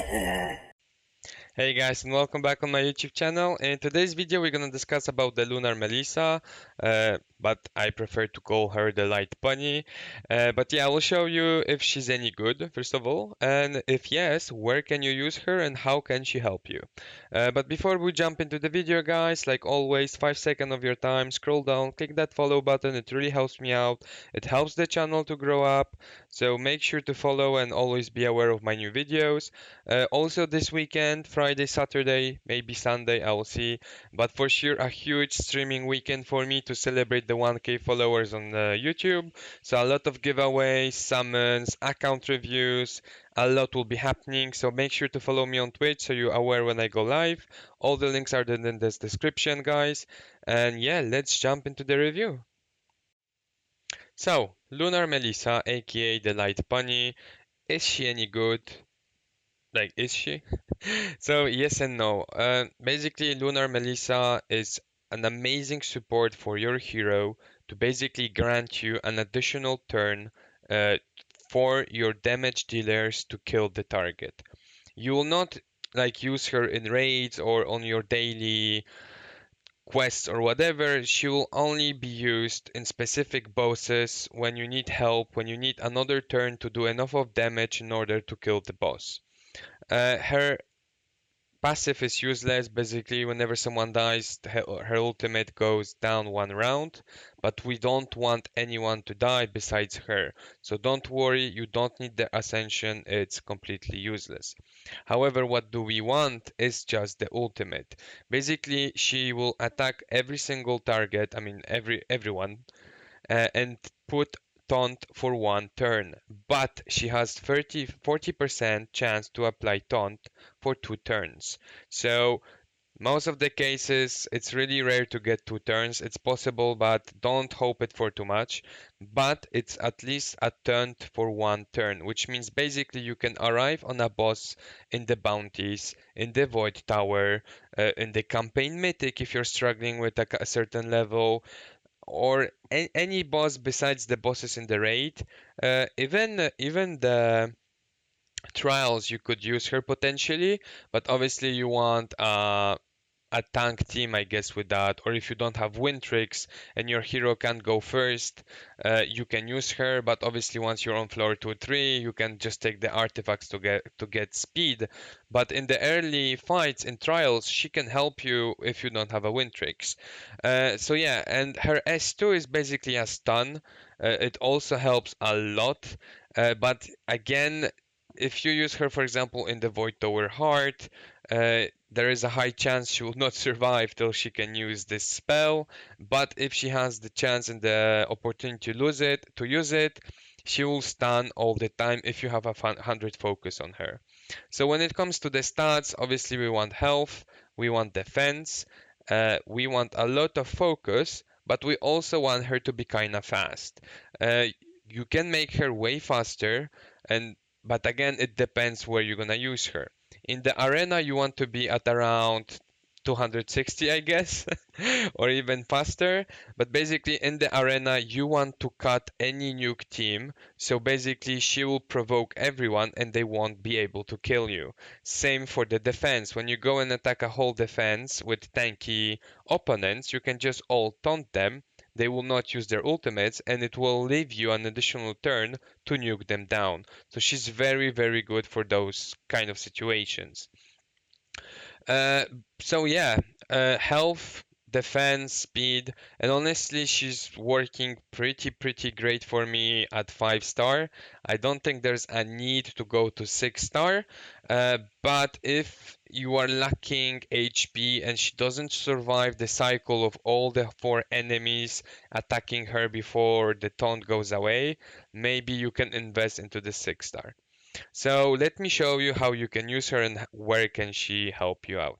Hey guys, and welcome back on my YouTube channel. In today's video, we're gonna discuss about the Lunar Melissa, but I prefer to call her the Light Bunny. But yeah, I will show you if she's any good, first of all, and if yes, where can you use her and how can she help you. But before we jump into the video, guys, like always, 5 seconds of your time, scroll down, click that follow button. It really helps me out. It helps the channel to grow up. So make sure to follow and always be aware of my new videos. Also this weekend, Friday, Saturday, maybe Sunday, I will see. But for sure, a huge streaming weekend for me to celebrate the 1K followers on YouTube. So a lot of giveaways, summons, account reviews, a lot will be happening. So make sure to follow me on Twitch so you're aware when I go live. All the links are in this description, guys. And yeah, let's jump into the review. So, Lunar Melissa, aka the Light Bunny, is she any good? Like, is she? So yes and no. Basically, Lunar Melissa is an amazing support for your hero to basically grant you an additional turn for your damage dealers to kill the target. You will not like use her in raids or on your daily quests or whatever. She will only be used in specific bosses when you need help, when you need another turn to do enough of damage in order to kill the boss. Her passive is useless. Basically, whenever someone dies, her ultimate goes down 1 round. But we don't want anyone to die besides her. So don't worry, you don't need the ascension. It's completely useless. However, what do we want is just the ultimate. Basically, she will attack every single target. I mean, everyone and put taunt for 1 turn, but she has 40% chance to apply taunt for 2 turns. So most of the cases, it's really rare to get 2 turns. It's possible, but don't hope it for too much. But it's at least a turn for 1 turn, which means basically you can arrive on a boss in the bounties, in the Void Tower, in the campaign mythic if you're struggling with a certain level, or any boss besides the bosses in the raid. Even the trials you could use her potentially, but obviously you want a tank team, I guess, with that. Or if you don't have win tricks and your hero can't go first, you can use her. But obviously, once you're on floor 2 3, you can just take the artifacts to get speed. But in the early fights in trials, she can help you if you don't have a win tricks. So yeah, and her S2 is basically a stun. It also helps a lot. But again, if you use her, for example, in the Void Tower Heart, there is a high chance she will not survive till she can use this spell. But if she has the chance and the opportunity to use it, she will stun all the time if you have a 100 focus on her. So when it comes to the stats, obviously we want health, we want defense, we want a lot of focus, but we also want her to be kind of fast. Uh, you can make her way faster, and but again, it depends where you're gonna use her. In the arena, you want to be at around 260, I guess, or even faster. But basically, in the arena, you want to cut any nuke team. So basically, she will provoke everyone and they won't be able to kill you. Same for the defense. When you go and attack a whole defense with tanky opponents, you can just all taunt them. They will not use their ultimates, and it will leave you an additional turn to nuke them down. So she's very, very good for those kind of situations. Uh, so yeah, health, defense, speed, and honestly, she's working pretty great for me at 5 star. I don't think there's a need to go to 6 star, but if you are lacking HP and she doesn't survive the cycle of all the 4 enemies attacking her before the taunt goes away, maybe you can invest into the 6 star. So let me show you how you can use her and where can she help you out.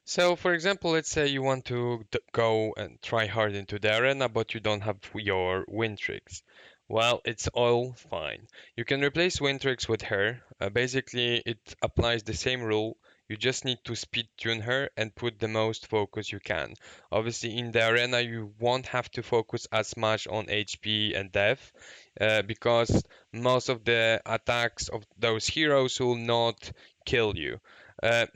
So for example, let's say you want to go and try hard into the arena, but you don't have your win tricks. Well, it's all fine. You can replace win tricks with her. Basically, it applies the same rule. You just need to speed tune her and put the most focus you can. Obviously, in the arena, you won't have to focus as much on HP and death because most of the attacks of those heroes will not kill you.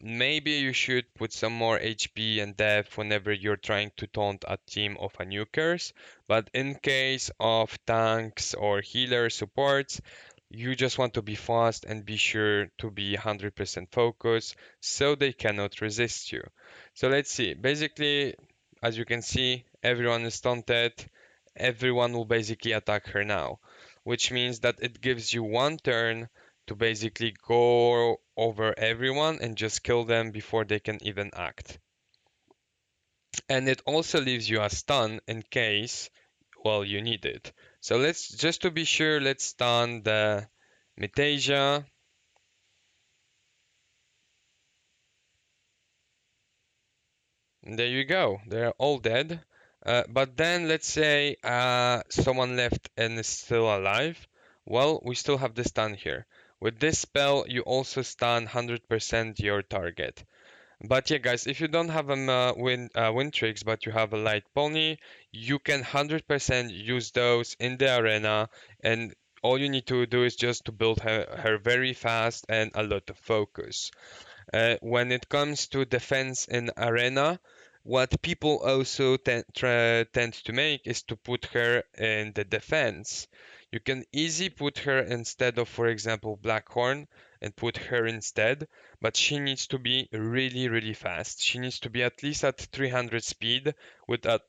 Maybe you should put some more HP and death whenever you're trying to taunt a team of a nukers, but in case of tanks or healer supports, you just want to be fast and be sure to be 100% focused so they cannot resist you. So let's see. Basically, as you can see, everyone is taunted. Everyone will basically attack her now, which means that it gives you one turn to basically go over everyone and just kill them before they can even act. And it also leaves you a stun in case, well, you need it. So let's, just to be sure, let's stun the Metasia. There you go. They're all dead. But then let's say someone left and is still alive. Well, we still have the stun here. With this spell, you also stun 100% your target. But yeah, guys, if you don't have win tricks, but you have a light pony, you can 100% use those in the arena, and all you need to do is just to build her very fast and a lot of focus. When it comes to defense in arena, what people also tend to make is to put her in the defense. You can easily put her instead of, for example, Blackhorn and put her instead, but she needs to be really, really fast. She needs to be at least at 300 speed with a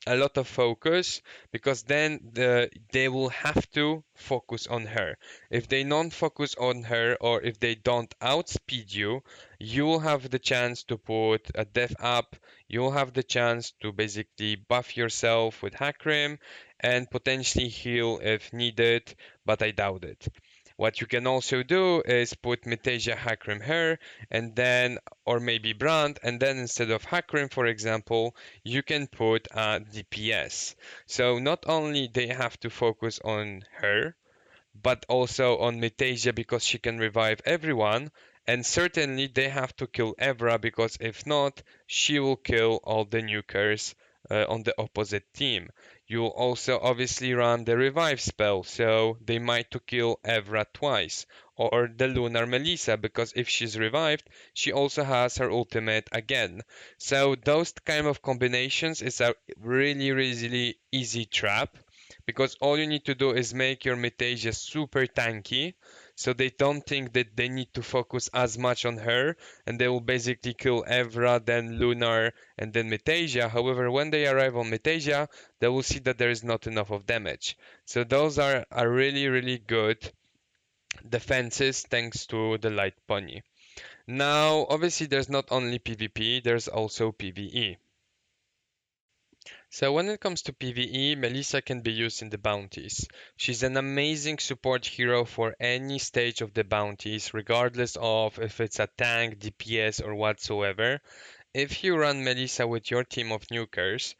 lot of focus because then they will have to focus on her. If they don't focus on her or if they don't outspeed you, you will have the chance to put a death up. You'll have the chance to basically buff yourself with Hakrim and potentially heal if needed, but I doubt it. What you can also do is put Metasia Hakrim her and then, or maybe Brand, and then instead of Hakrim, for example, you can put a DPS. So not only they have to focus on her, but also on Metasia because she can revive everyone. And certainly they have to kill Evra because if not, she will kill all the nukers on the opposite team. You'll also obviously run the revive spell, so they might to kill Evra twice. Or the Lunar Melissa, because if she's revived, she also has her ultimate again. So those kind of combinations is a really, really easy trap because all you need to do is make your Metasia super tanky so they don't think that they need to focus as much on her and they will basically kill Evra, then Lunar, and then Metasia. However, when they arrive on Metasia, they will see that there is not enough of damage. So those are really, really good defenses thanks to the Light Pony. Now, obviously, there's not only PvP, there's also PvE. So when it comes to PvE, Melissa can be used in the bounties. She's an amazing support hero for any stage of the bounties, regardless of if it's a tank, DPS, or whatsoever. If you run Melissa with your team of nukers,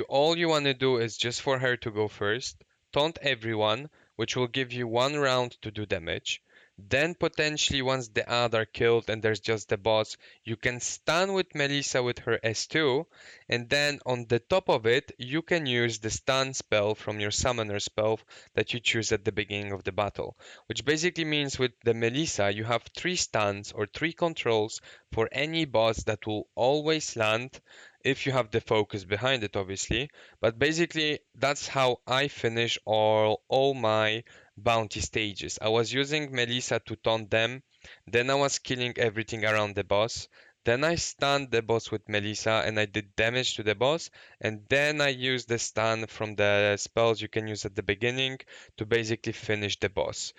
all you want to do is just for her to go first, taunt everyone, which will give you one round to do damage. Then potentially once the ad are killed and there's just the boss, you can stun with Melissa with her S2, and then on the top of it, you can use the stun spell from your summoner spell that you choose at the beginning of the battle. Which basically means with the Melissa, you have 3 stuns or 3 controls for any boss that will always land if you have the focus behind it, obviously. But basically, that's how I finish all my bounty stages. I was using Melissa to taunt them, then I was killing everything around the boss. Then I stunned the boss with Melissa and I did damage to the boss. And then I used the stun from the spells you can use at the beginning to basically finish the boss.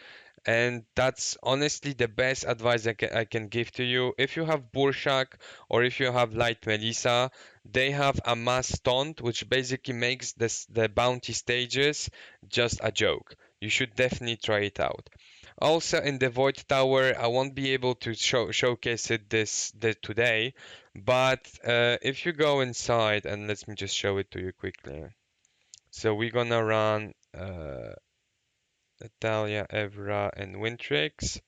And that's honestly the best advice I can give to you. If you have Burshak or if you have Light Melissa, they have a mass taunt, which basically makes the bounty stages just a joke. You should definitely try it out. Also, in the Void Tower, I won't be able to showcase it today, but if you go inside, and let me just show it to you quickly. So we're gonna run Natalia, Evra, and Wintrix.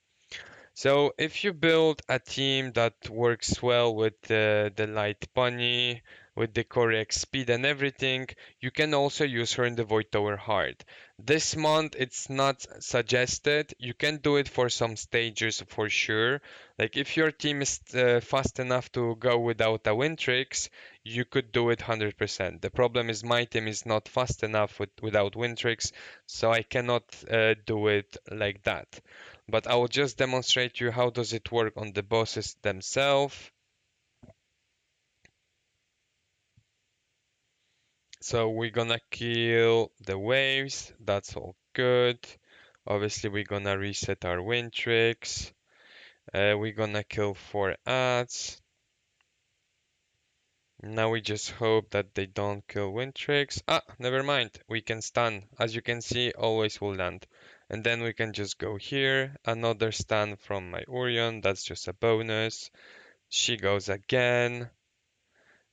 So if you build a team that works well with the light bunny, with the correct speed and everything, you can also use her in the Void Tower hard. This month it's not suggested. You can do it for some stages for sure. Like if your team is fast enough to go without a Wintrix, you could do it 100%. The problem is my team is not fast enough without Wintrix, so I cannot do it like that. But I will just demonstrate you how does it work on the bosses themselves. So we're gonna kill the waves, that's all good. Obviously we're gonna reset our win tricks. We're gonna kill 4 ads. Now we just hope that they don't kill win tricks. Ah, never mind. We can stun. As you can see, always will land. And then we can just go here. Another stun from my Orion. That's just a bonus. She goes again.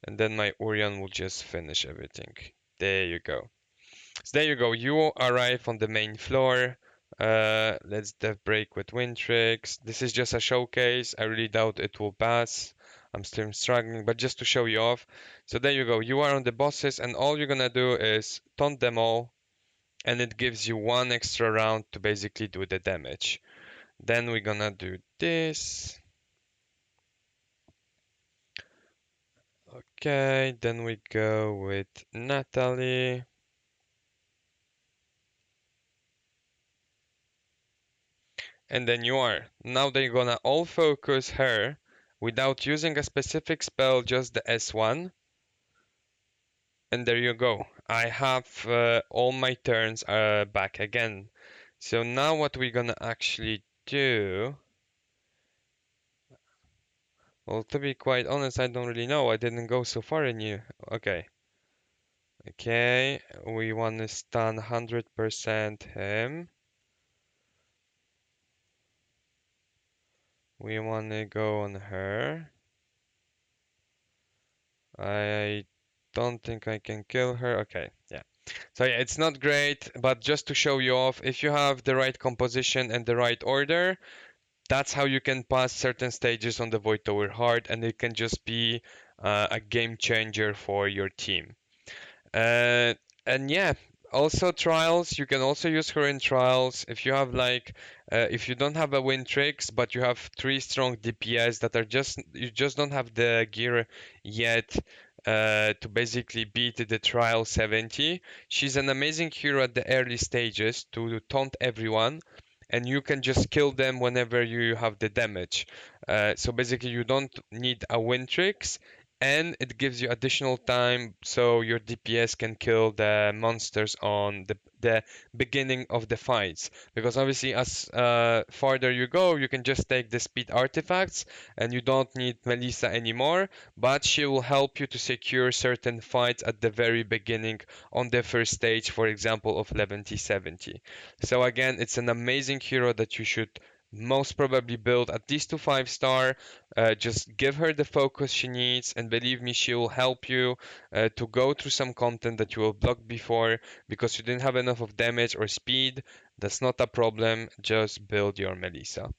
And then my Orion will just finish everything. There you go. So there you go. You arrive on the main floor. Let's dev break with Wintrix. This is just a showcase. I really doubt it will pass. I'm still struggling, but just to show you off. So there you go. You are on the bosses, and all you're gonna do is taunt them all, and it gives you 1 extra round to basically do the damage. Then we're gonna do this. Okay, then we go with Natalie. And then you are. Now they're gonna all focus her without using a specific spell, just the S1. And there you go. I have all my turns back again. So now what we're gonna actually do, well, to be quite honest, I don't really know. I didn't go so far in you. Okay. Okay, we want to stun 100% him. We want to go on her. I don't think I can kill her. Okay, yeah. So yeah, it's not great, but just to show you off, if you have the right composition and the right order, that's how you can pass certain stages on the Void Tower hard, and it can just be a game changer for your team. Uh, and yeah, also trials. You can also use her in trials if you have like, if you don't have a win tricks, but you have 3 strong DPS that are just you just don't have the gear yet. To basically beat the trial 70. She's an amazing hero at the early stages to taunt everyone, and you can just kill them whenever you have the damage. So basically, you don't need a win tricks, and it gives you additional time so your DPS can kill the monsters on the beginning of the fights. Because obviously, as farther you go, you can just take the speed artifacts and you don't need Melissa anymore, but she will help you to secure certain fights at the very beginning on the first stage, for example, of level 70. So again, it's an amazing hero that you should most probably build at least to 5 star. Just give her the focus she needs, and believe me, she will help you to go through some content that you will block before because you didn't have enough of damage or speed. That's not a problem. Just build your Melissa.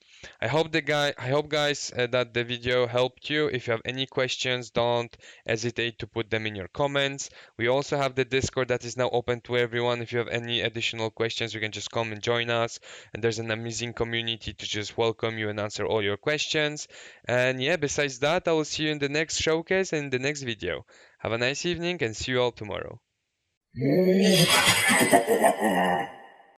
I hope guys that the video helped you. If you have any questions, don't hesitate to put them in your comments. We also have the Discord that is now open to everyone. If you have any additional questions, you can just come and join us. And there's an amazing community to just welcome you and answer all your questions. And yeah, besides that, I will see you in the next showcase and in the next video. Have a nice evening and see you all tomorrow.